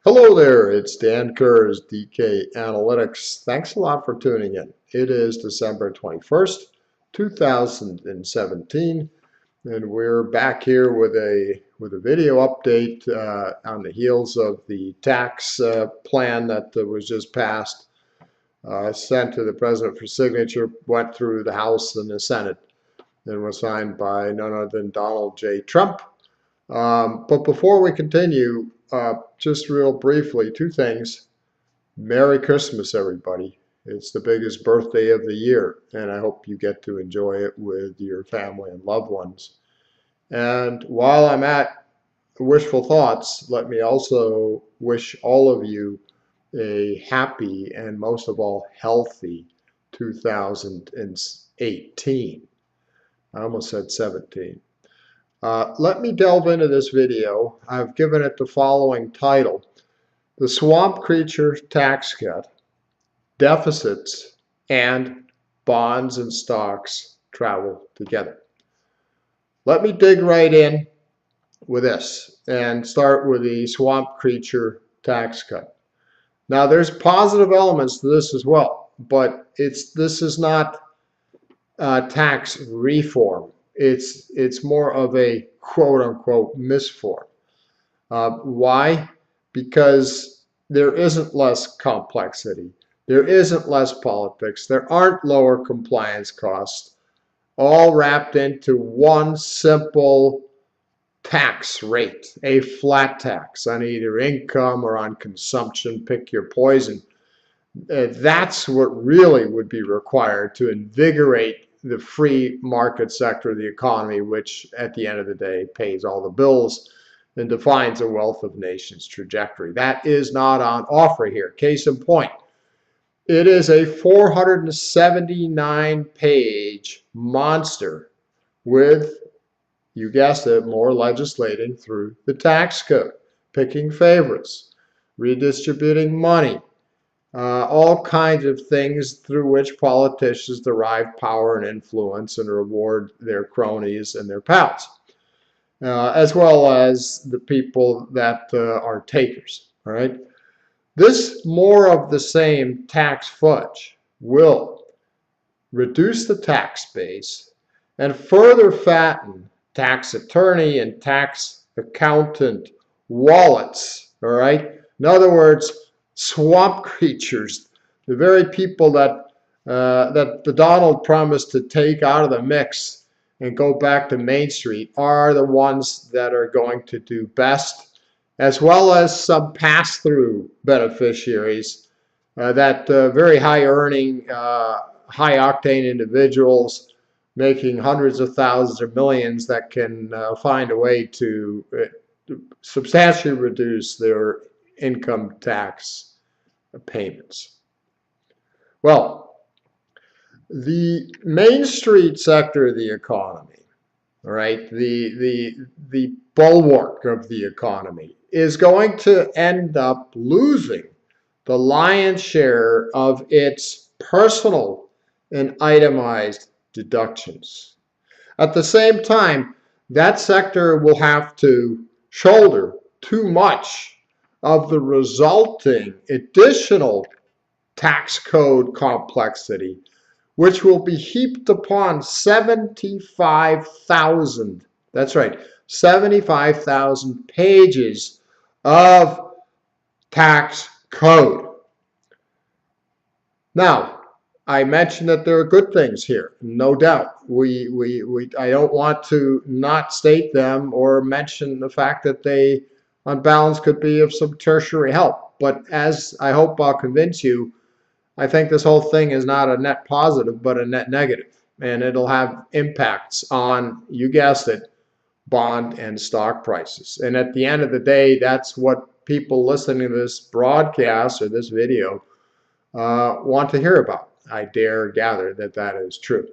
Hello there, it's Dan Kerr's DK Analytics. Thanks a lot for tuning in. It is December 21st, 2017, and we're back here with a video update on the heels of the tax plan that was just passed, sent to the President for signature, went through the House and the Senate, and was signed by none other than Donald J. Trump. But before we continue, just real briefly, two things. Merry Christmas, everybody. It's the biggest birthday of the year, and I hope you get to enjoy it with your family and loved ones. And while I'm at wishful thoughts, let me also wish all of you a happy and most of all healthy 2018. I almost said 17. Let me delve into this video. I've given it the following title: The Swamp Creature Tax Cut, Deficits and Bonds and Stocks Travel Together. Let me dig right in with this and start with the Swamp Creature Tax Cut. Now, there's positive elements to this as well, but this is not tax reform. It's more of a quote-unquote misform. Why? Because there isn't less complexity. There isn't less politics. There aren't lower compliance costs, all wrapped into one simple tax rate, a flat tax on either income or on consumption, pick your poison. That's what really would be required to invigorate the free market sector of the economy, which at the end of the day pays all the bills and defines the wealth of nations' trajectory. That is not on offer here. Case in point, it is a 479-page monster with, you guessed it, more legislating through the tax code, picking favorites, redistributing money, all kinds of things through which politicians derive power and influence and reward their cronies and their pals, as well as the people that are takers. All right, this more of the same tax fudge will reduce the tax base and further fatten tax attorney and tax accountant wallets. All right, in other words, swamp creatures, the very people that the Donald promised to take out of the mix and go back to Main Street, are the ones that are going to do best, as well as some pass-through beneficiaries, that very high-earning, high-octane individuals making hundreds of thousands or millions that can find a way to substantially reduce their income tax payments. Well, the Main Street sector of the economy, all right, the bulwark of the economy, is going to end up losing the lion's share of its personal and itemized deductions. At the same time, that sector will have to shoulder too much of the resulting additional tax code complexity, which will be heaped upon 75,000, that's right, 75,000 pages of tax code. Now, I mentioned that there are good things here, no doubt. I don't want to not state them or mention the fact that they, on balance, could be of some tertiary help. But as I hope I'll convince you, I think this whole thing is not a net positive, but a net negative. And it'll have impacts on, you guessed it, bond and stock prices. And at the end of the day, that's what people listening to this broadcast or this video want to hear about. I dare gather that that is true.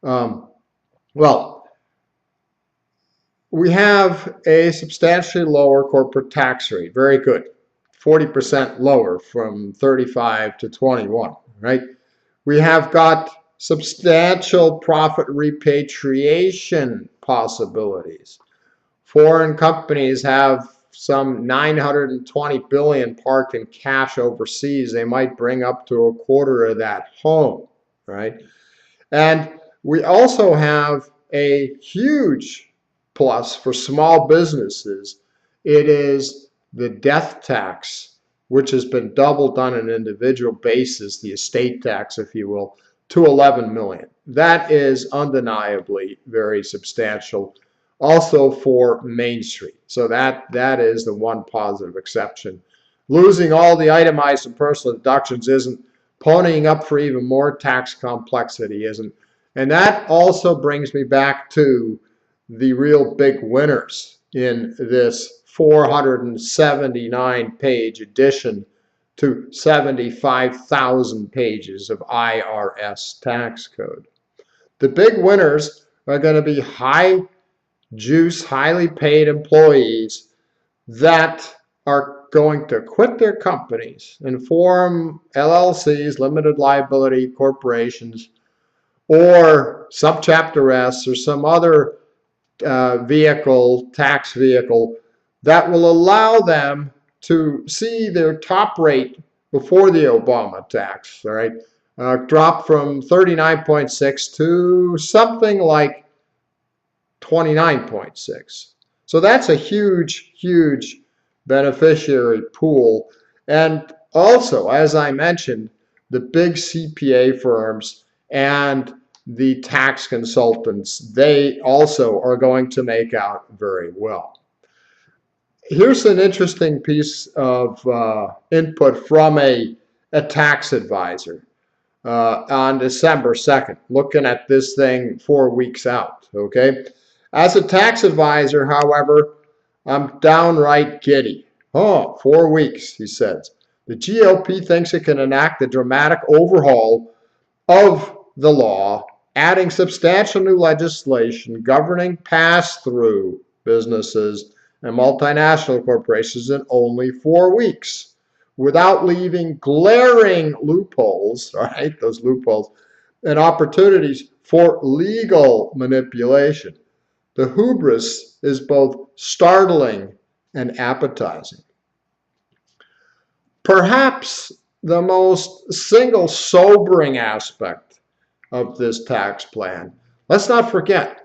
Well, we have a substantially lower corporate tax rate. Very good. 40% lower from 35 to 21, right? We have got substantial profit repatriation possibilities. Foreign companies have some 920 billion parked in cash overseas, they might bring up to a quarter of that home, right? And we also have a huge plus for small businesses. It is the death tax, which has been doubled on an individual basis, the estate tax, if you will, to 11 million. That is undeniably very substantial. Also for Main Street. So that is the one positive exception. Losing all the itemized and personal deductions isn't. Ponying up for even more tax complexity isn't. And that also brings me back to the real big winners in this 479-page addition to 75,000 pages of IRS tax code. The big winners are going to be high-juice, highly paid employees that are going to quit their companies and form LLCs, limited liability corporations, or subchapter S or some other tax vehicle that will allow them to see their top rate before the Obama tax, all right, drop from 39.6 to something like 29.6. So that's a huge, huge beneficiary pool. And also, as I mentioned, the big CPA firms and the tax consultants, they also are going to make out very well. Here's an interesting piece of input from a tax advisor on December 2nd, looking at this thing 4 weeks out, okay? As a tax advisor, however, I'm downright giddy. Oh, 4 weeks, he says. The GOP thinks it can enact a dramatic overhaul of the law, adding substantial new legislation governing pass-through businesses and multinational corporations in only 4 weeks, without leaving glaring loopholes, right, those loopholes, and opportunities for legal manipulation. The hubris is both startling and appetizing. Perhaps the most single sobering aspect of this tax plan, let's not forget,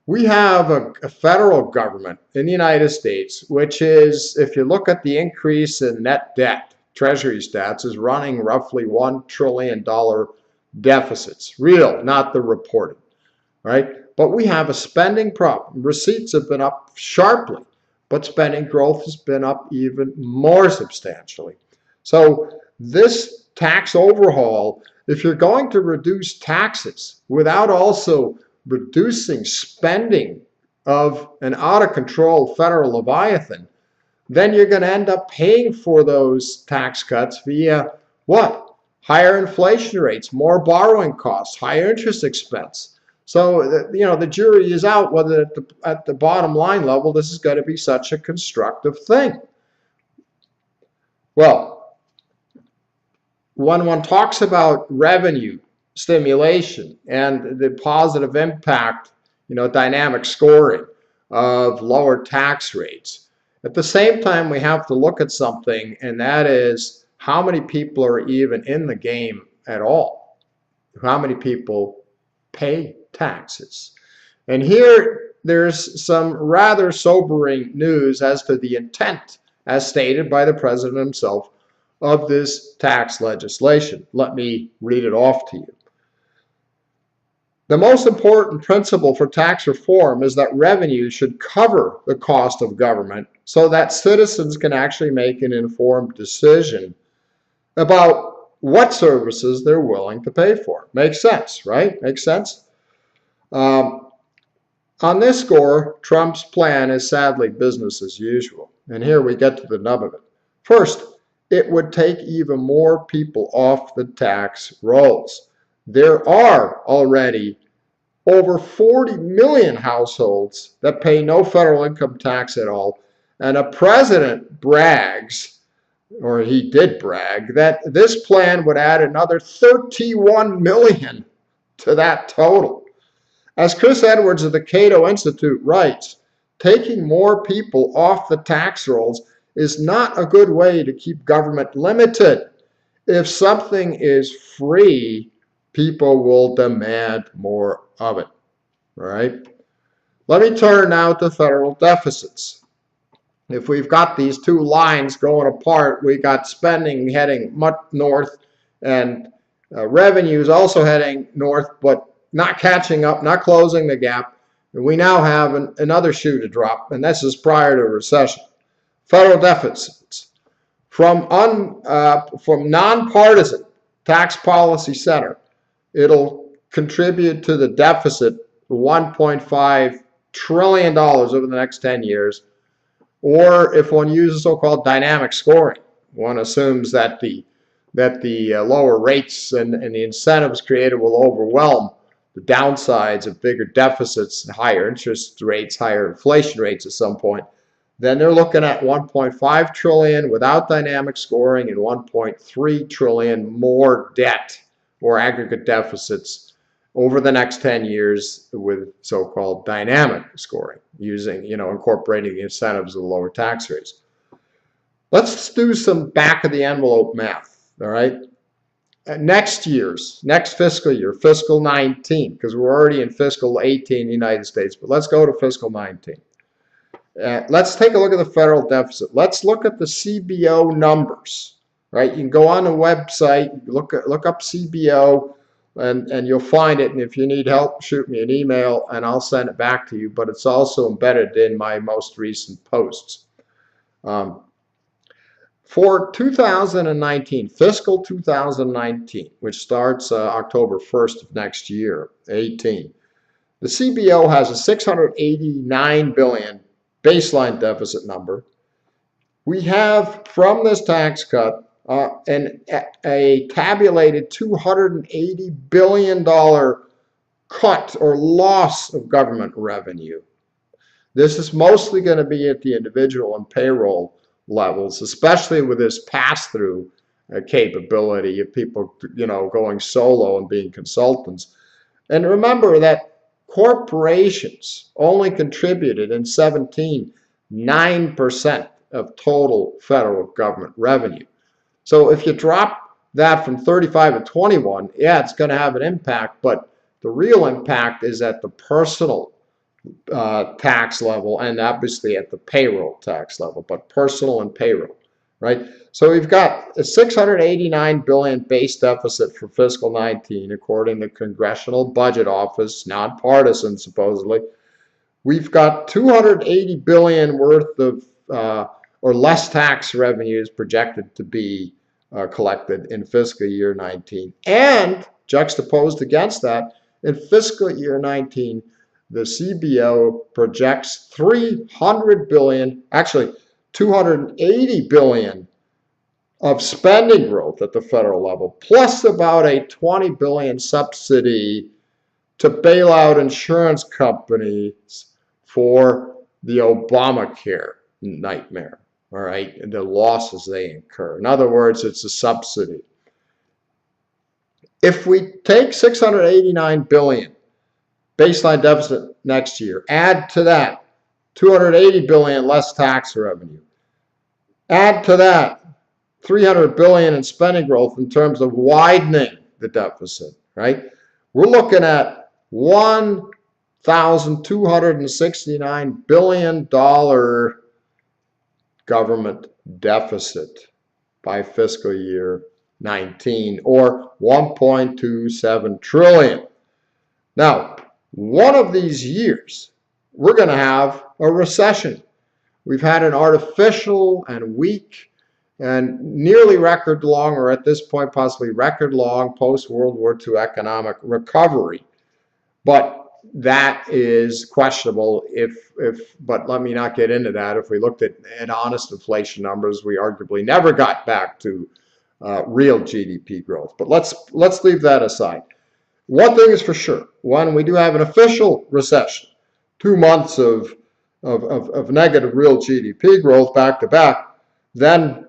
we have a federal government in the United States, which is, if you look at the increase in net debt, Treasury stats, is running roughly $1 trillion deficits. Real, not the reported, right? But we have a spending problem. Receipts have been up sharply, but spending growth has been up even more substantially. So this tax overhaul, if you're going to reduce taxes without also reducing spending of an out-of-control federal leviathan, then you're going to end up paying for those tax cuts via what? Higher inflation rates, more borrowing costs, higher interest expense. So, the jury is out whether at the bottom line level this is going to be such a constructive thing. Well, when one talks about revenue stimulation and the positive impact, dynamic scoring of lower tax rates, at the same time we have to look at something, and that is how many people are even in the game at all. How many people pay taxes? And here there's some rather sobering news as to the intent, as stated by the president himself, of this tax legislation. Let me read it off to you. The most important principle for tax reform is that revenue should cover the cost of government so that citizens can actually make an informed decision about what services they're willing to pay for. Makes sense, right? Makes sense? On this score, Trump's plan is sadly business as usual. And here we get to the nub of it. First, it would take even more people off the tax rolls. There are already over 40 million households that pay no federal income tax at all. And a president brags, or he did brag, that this plan would add another 31 million to that total. As Chris Edwards of the Cato Institute writes, taking more people off the tax rolls is not a good way to keep government limited. If something is free, people will demand more of it. All right? Let me turn now to federal deficits. If we've got these two lines going apart, we got spending heading much north and revenues also heading north, but not catching up, not closing the gap. And we now have another shoe to drop, and this is prior to a recession. Federal deficits. From nonpartisan tax policy center, it'll contribute to the deficit $1.5 trillion over the next 10 years. Or if one uses so-called dynamic scoring, one assumes that the lower rates and the incentives created will overwhelm the downsides of bigger deficits and higher interest rates, higher inflation rates at some point, then they're looking at 1.5 trillion without dynamic scoring and 1.3 trillion more debt or aggregate deficits over the next 10 years with so-called dynamic scoring, using, incorporating the incentives of the lower tax rates. Let's do some back of the envelope math, all right? Next fiscal year, fiscal 19, because we're already in fiscal 18 in the United States, but let's go to fiscal 19. Let's take a look at the federal deficit. Let's look at the CBO numbers, right? You can go on the website, look up CBO, and you'll find it. And if you need help, shoot me an email, and I'll send it back to you. But it's also embedded in my most recent posts. For 2019, fiscal 2019, which starts October 1st of next year, 18, the CBO has a $689 billion baseline deficit number. We have, from this tax cut, a tabulated $280 billion cut or loss of government revenue. This is mostly going to be at the individual and payroll levels, especially with this pass-through capability of people, going solo and being consultants. And remember that corporations only contributed in 17 9% of total federal government revenue. So if you drop that from 35 to 21, yeah, it's going to have an impact, but the real impact is at the personal tax level and obviously at the payroll tax level, but personal and payroll, right? So we've got a $689 billion base deficit for fiscal 19, according to Congressional Budget Office, nonpartisan supposedly. We've got $280 billion worth of or less tax revenues projected to be collected in fiscal year 19. And juxtaposed against that, in fiscal year 19, the CBO projects $300 billion, actually $280 billion of spending growth at the federal level, plus about a $20 billion subsidy to bail out insurance companies for the Obamacare nightmare, all right, and the losses they incur. In other words, it's a subsidy. If we take $689 billion baseline deficit next year, add to that $280 billion less tax revenue, add to that $300 billion in spending growth in terms of widening the deficit, right? We're looking at $1,269 billion government deficit by fiscal year 19, or 1.27 trillion. Now, one of these years, we're going to have a recession. We've had an artificial and weak and nearly record long, or at this point possibly record long, post-World War II economic recovery. But that is questionable but let me not get into that. If we looked at honest inflation numbers, we arguably never got back to real GDP growth. But let's leave that aside. One thing is for sure. One, we do have an official recession. 2 months of negative real GDP growth back to back. Then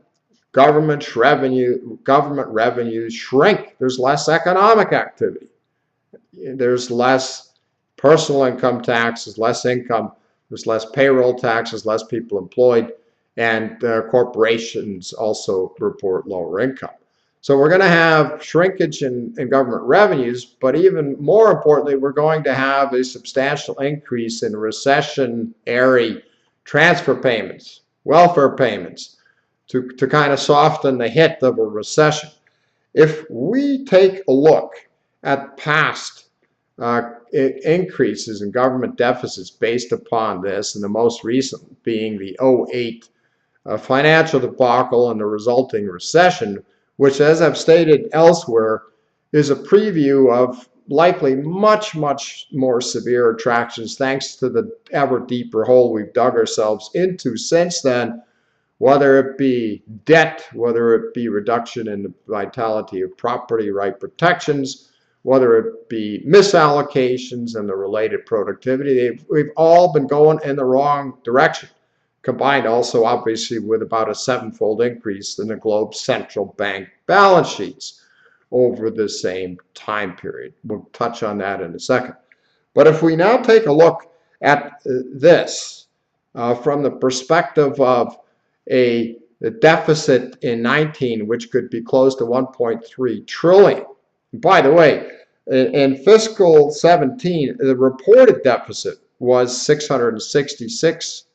government revenues shrink. There's less economic activity. There's less personal income taxes, less income There's less payroll taxes, less people employed, and corporations also report lower income. So we're going to have shrinkage in government revenues, but even more importantly, we're going to have a substantial increase in recessionary transfer payments, welfare payments, to kind of soften the hit of a recession. If we take a look at past increases in government deficits based upon this, and the most recent being the 2008 financial debacle and the resulting recession, which, as I've stated elsewhere, is a preview of likely much, much more severe attractions thanks to the ever deeper hole we've dug ourselves into since then, whether it be debt, whether it be reduction in the vitality of property right protections, whether it be misallocations and the related productivity. We've all been going in the wrong direction, combined also obviously with about a 7-fold increase in the globe's central bank balance sheets over the same time period. We'll touch on that in a second. But if we now take a look at this from the perspective of a deficit in 19, which could be close to 1.3 trillion. By the way, in fiscal 17, the reported deficit was 666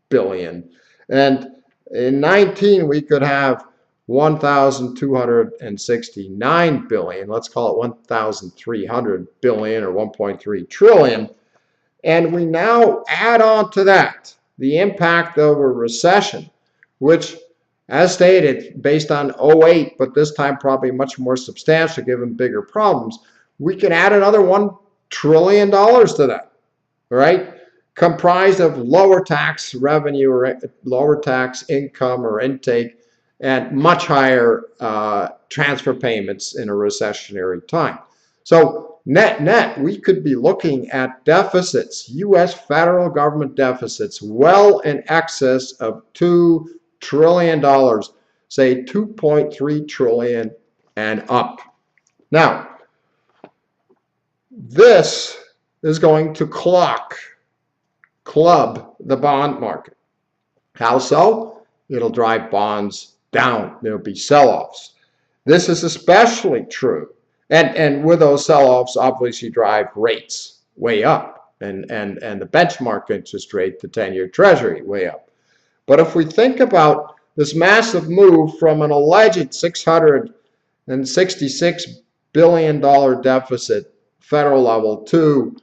billion. And in 19, we could have 1,269 billion. Let's call it 1,300 billion or 1.3 trillion. And we now add on to that the impact of a recession, which, as stated, based on 2008, but this time probably much more substantial given bigger problems, we can add another $1 trillion to that, all right? Comprised of lower tax revenue or lower tax income or intake and much higher transfer payments in a recessionary time. So net, we could be looking at deficits, U.S. federal government deficits, well in excess of $2 trillion, say 2.3 trillion and up. Now, this is going to club the bond market. How so? It'll drive bonds down. There'll be sell-offs. This is especially true. And with those sell-offs, obviously drive rates way up and the benchmark interest rate, the 10-year Treasury, way up. But if we think about this massive move from an alleged $666 billion deficit federal level to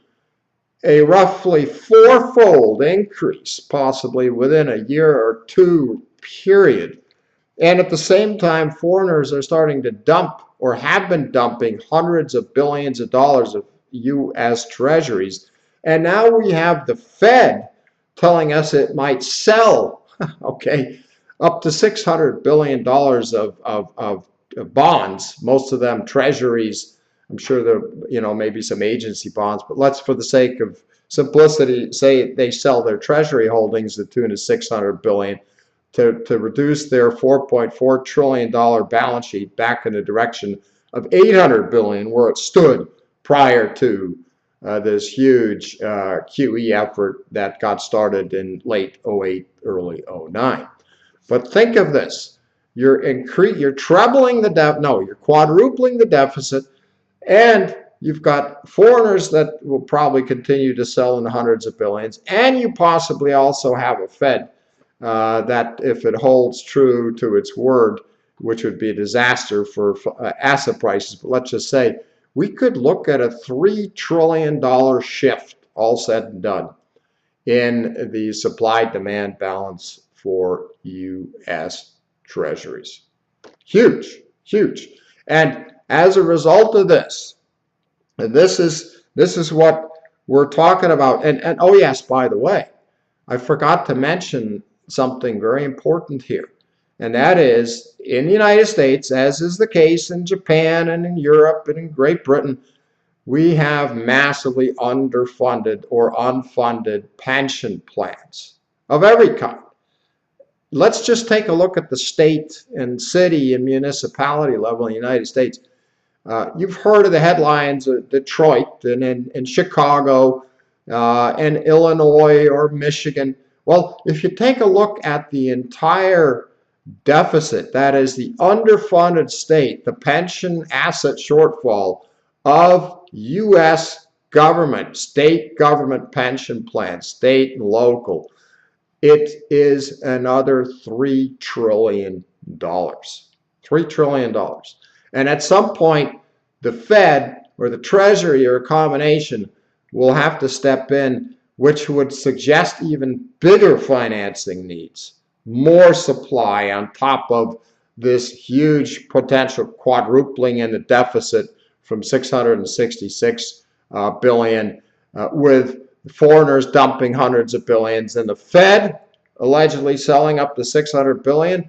a roughly 4-fold increase, possibly within a year or two period. And at the same time, foreigners are starting to dump or have been dumping hundreds of billions of dollars of U.S. treasuries. And now we have the Fed telling us it might sell, okay, up to $600 billion of bonds, most of them treasuries. I'm sure there, maybe some agency bonds, but let's, for the sake of simplicity, say they sell their treasury holdings to the tune of $600 billion to reduce their $4.4 trillion balance sheet back in the direction of $800 billion, where it stood prior to this huge QE effort that got started in late 2008, early 2009. But think of this: you're trebling the debt. No, you're quadrupling the deficit. And you've got foreigners that will probably continue to sell in the hundreds of billions. And you possibly also have a Fed that, if it holds true to its word, which would be a disaster for asset prices. But let's just say we could look at a $3 trillion shift, all said and done, in the supply-demand balance for U.S. treasuries. Huge, huge. And as a result of this, and this is what we're talking about. And oh yes, by the way, I forgot to mention something very important here. And that is, in the United States, as is the case in Japan and in Europe and in Great Britain, we have massively underfunded or unfunded pension plans of every kind. Let's just take a look at the state and city and municipality level in the United States. You've heard of the headlines of Detroit and in Chicago. and Illinois or Michigan. Well, if you take a look at the entire deficit, that is the underfunded state, the pension asset shortfall of U.S. government, state government pension plans, state and local, it is another $3 trillion. $3 trillion. And at some point, the Fed or the Treasury or a combination will have to step in, which would suggest even bigger financing needs, more supply on top of this huge potential quadrupling in the deficit from 666 billion, with foreigners dumping hundreds of billions, and the Fed allegedly selling up to 600 billion.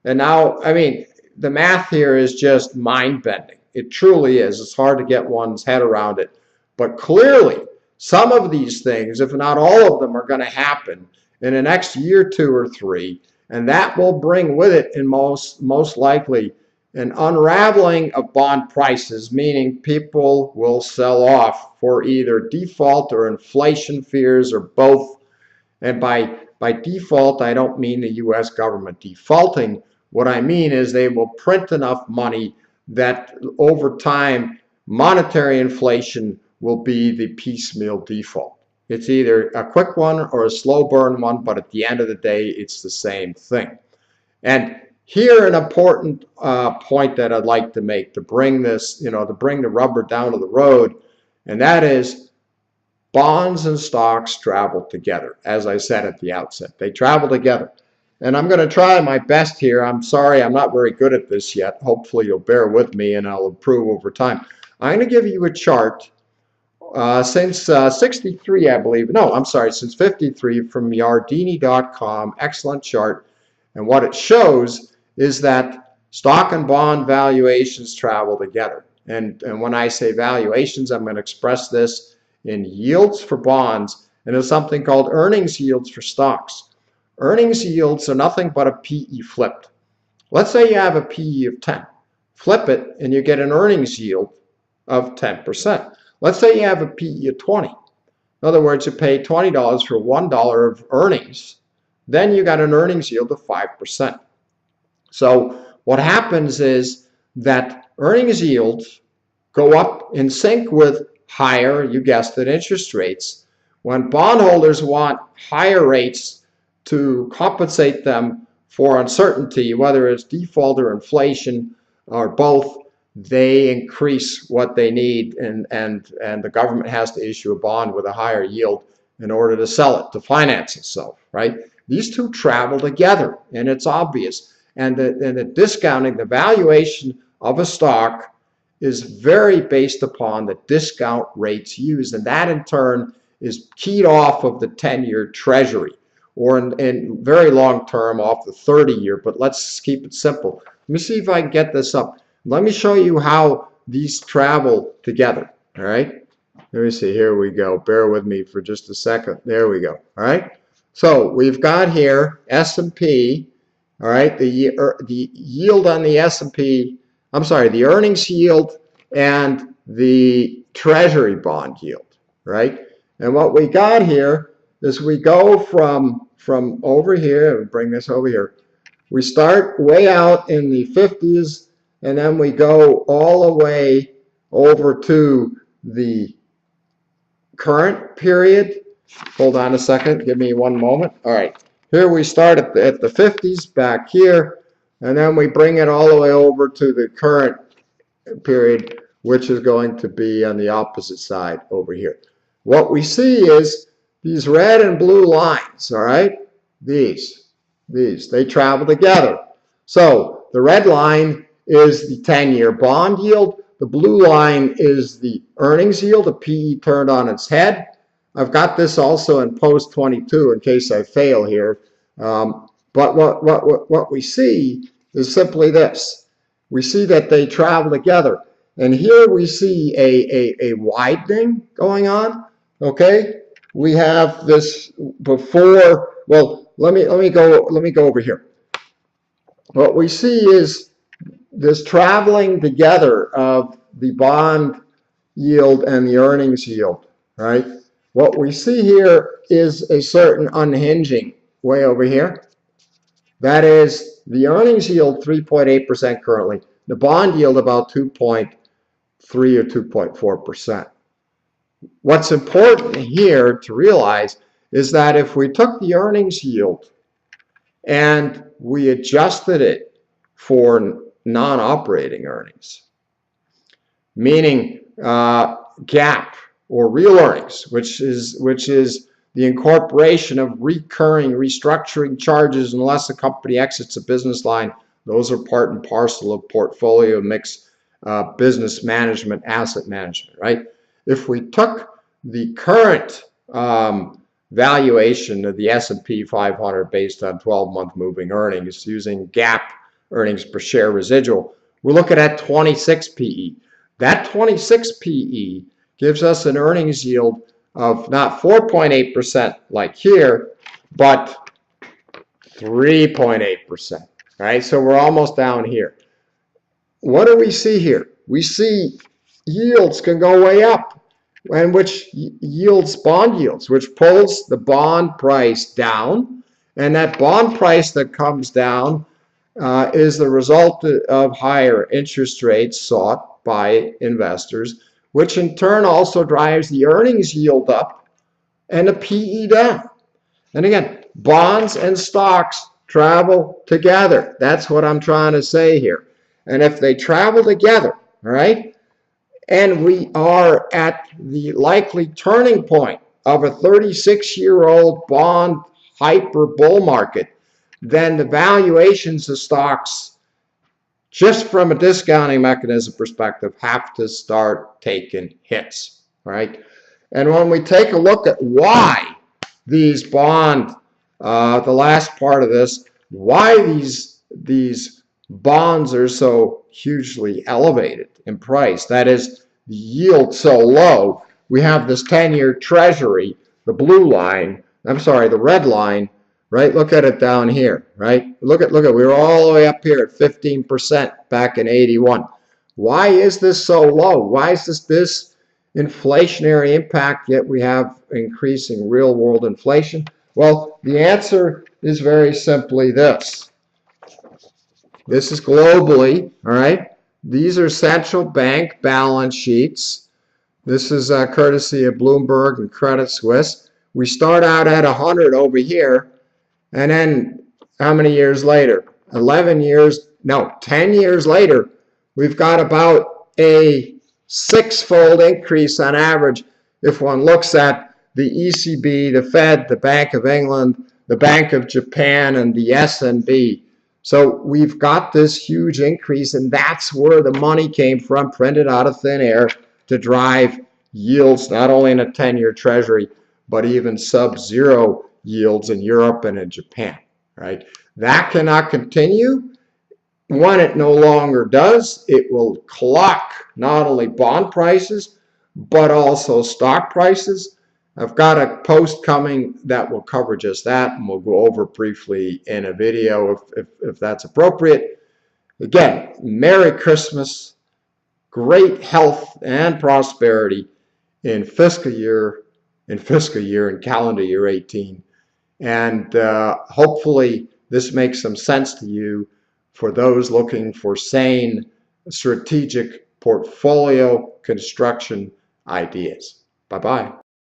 And now, I mean, the math here is just mind-bending. It truly is. It's hard to get one's head around it. But clearly, some of these things, if not all of them, are going to happen in the next year, 2 or 3, and that will bring with it, in most likely, an unraveling of bond prices, meaning people will sell off for either default or inflation fears or both. And by default, I don't mean the U.S. government defaulting. What I mean is they will print enough money that over time, monetary inflation will be the piecemeal default. It's either a quick one or a slow burn one, but at the end of the day, it's the same thing. And here, an important point that I'd like to make to bring this, to bring the rubber down to the road, and that is bonds and stocks travel together. As I said at the outset, they travel together. And I'm going to try my best here. I'm sorry, I'm not very good at this yet. Hopefully you'll bear with me and I'll improve over time. I'm going to give you a chart since 63, I believe. No, I'm sorry, since 53 from Yardini.com. Excellent chart. And what it shows is that stock and bond valuations travel together. And when I say valuations, I'm going to express this in yields for bonds, and there's something called earnings yields for stocks. Earnings yields are nothing but a PE flipped. Let's say you have a PE of 10. Flip it, and you get an earnings yield of 10%. Let's say you have a PE of 20. In other words, you pay $20 for $1 of earnings. Then you got an earnings yield of 5%. So what happens is that earnings yields go up in sync with higher, you guessed it, interest rates. When bondholders want higher rates to compensate them for uncertainty, whether it's default or inflation or both, they increase what they need, and the government has to issue a bond with a higher yield in order to sell it, to finance itself, right? These two travel together, and it's obvious. And the discounting, the valuation of a stock is very based upon the discount rates used, and that in turn is keyed off of the 10-year treasury, or in very long term off the 30-year, but let's keep it simple. Let me see if I can get this up. Let me show you how these travel together, all right? Let me see, here we go. Bear with me for just a second. There we go, all right? So we've got here S&P, all right, the yield on the S&P, I'm sorry, the earnings yield and the treasury bond yield, right? And what we got here is we go from over here, and bring this over here. We start way out in the 50s, and then we go all the way over to the current period. Hold on a second, give me one moment. All right, here we start at the 50s back here, and then we bring it all the way over to the current period, which is going to be on the opposite side over here. What we see is these red and blue lines, all right? These, they travel together. So the red line is the 10-year bond yield. The blue line is the earnings yield, the PE turned on its head. I've got this also in post 22 in case I fail here. But what we see is simply this. We see that they travel together. And here we see a widening going on, okay? We have this before, well, let me go over here. What we see is this traveling together of the bond yield and the earnings yield, right? what we see here is a certain unhinging way over here. That is the earnings yield 3.8% currently, the bond yield about 2.3 or 2.4%. What's important here to realize is that if we took the earnings yield and we adjusted it for non-operating earnings, meaning GAAP or real earnings, which is the incorporation of recurring restructuring charges unless a company exits a business line. Those are part and parcel of portfolio mix, business management, asset management, right? If we took the current valuation of the S&P 500 based on 12-month moving earnings using GAAP earnings per share residual, we're looking at 26 PE. That 26 PE gives us an earnings yield of not 4.8% like here, but 3.8%, right? So we're almost down here. What do we see here? We see yields can go way up, and which yields bond yields, which pulls the bond price down, and that bond price that comes down is the result of higher interest rates sought by investors, which in turn also drives the earnings yield up and the PE down. And again, bonds and stocks travel together. That's what I'm trying to say here. And if they travel together, all right, and we are at the likely turning point of a 36-year-old bond hyper bull market, then the valuations of stocks, just from a discounting mechanism perspective, have to start taking hits, right? And when we take a look at why these the last part of this, why these bonds are so hugely elevated in price, that is, the yield so low, we have this 10-year treasury, the blue line, I'm sorry, the red line, right? Look at it down here, right? Look at, we were all the way up here at 15% back in 81. Why is this so low? Why is this inflationary impact, yet we have increasing real world inflation? Well, the answer is very simply this. This is globally, all right? These are central bank balance sheets. This is courtesy of Bloomberg and Credit Suisse. We start out at 100 over here, and then how many years later? 10 years later, we've got about a six-fold increase on average if one looks at the ECB, the Fed, the Bank of England, the Bank of Japan, and the SNB. So we've got this huge increase, and that's where the money came from, printed out of thin air to drive yields, not only in a 10-year treasury, but even sub-zero yields in Europe and in Japan, right? That cannot continue. When it no longer does, it will clock not only bond prices, but also stock prices. I've got a post coming that will cover just that, and we'll go over briefly in a video if that's appropriate. Again, Merry Christmas, great health and prosperity in calendar year 18. And hopefully this makes some sense to you for those looking for sane strategic portfolio construction ideas. Bye-bye.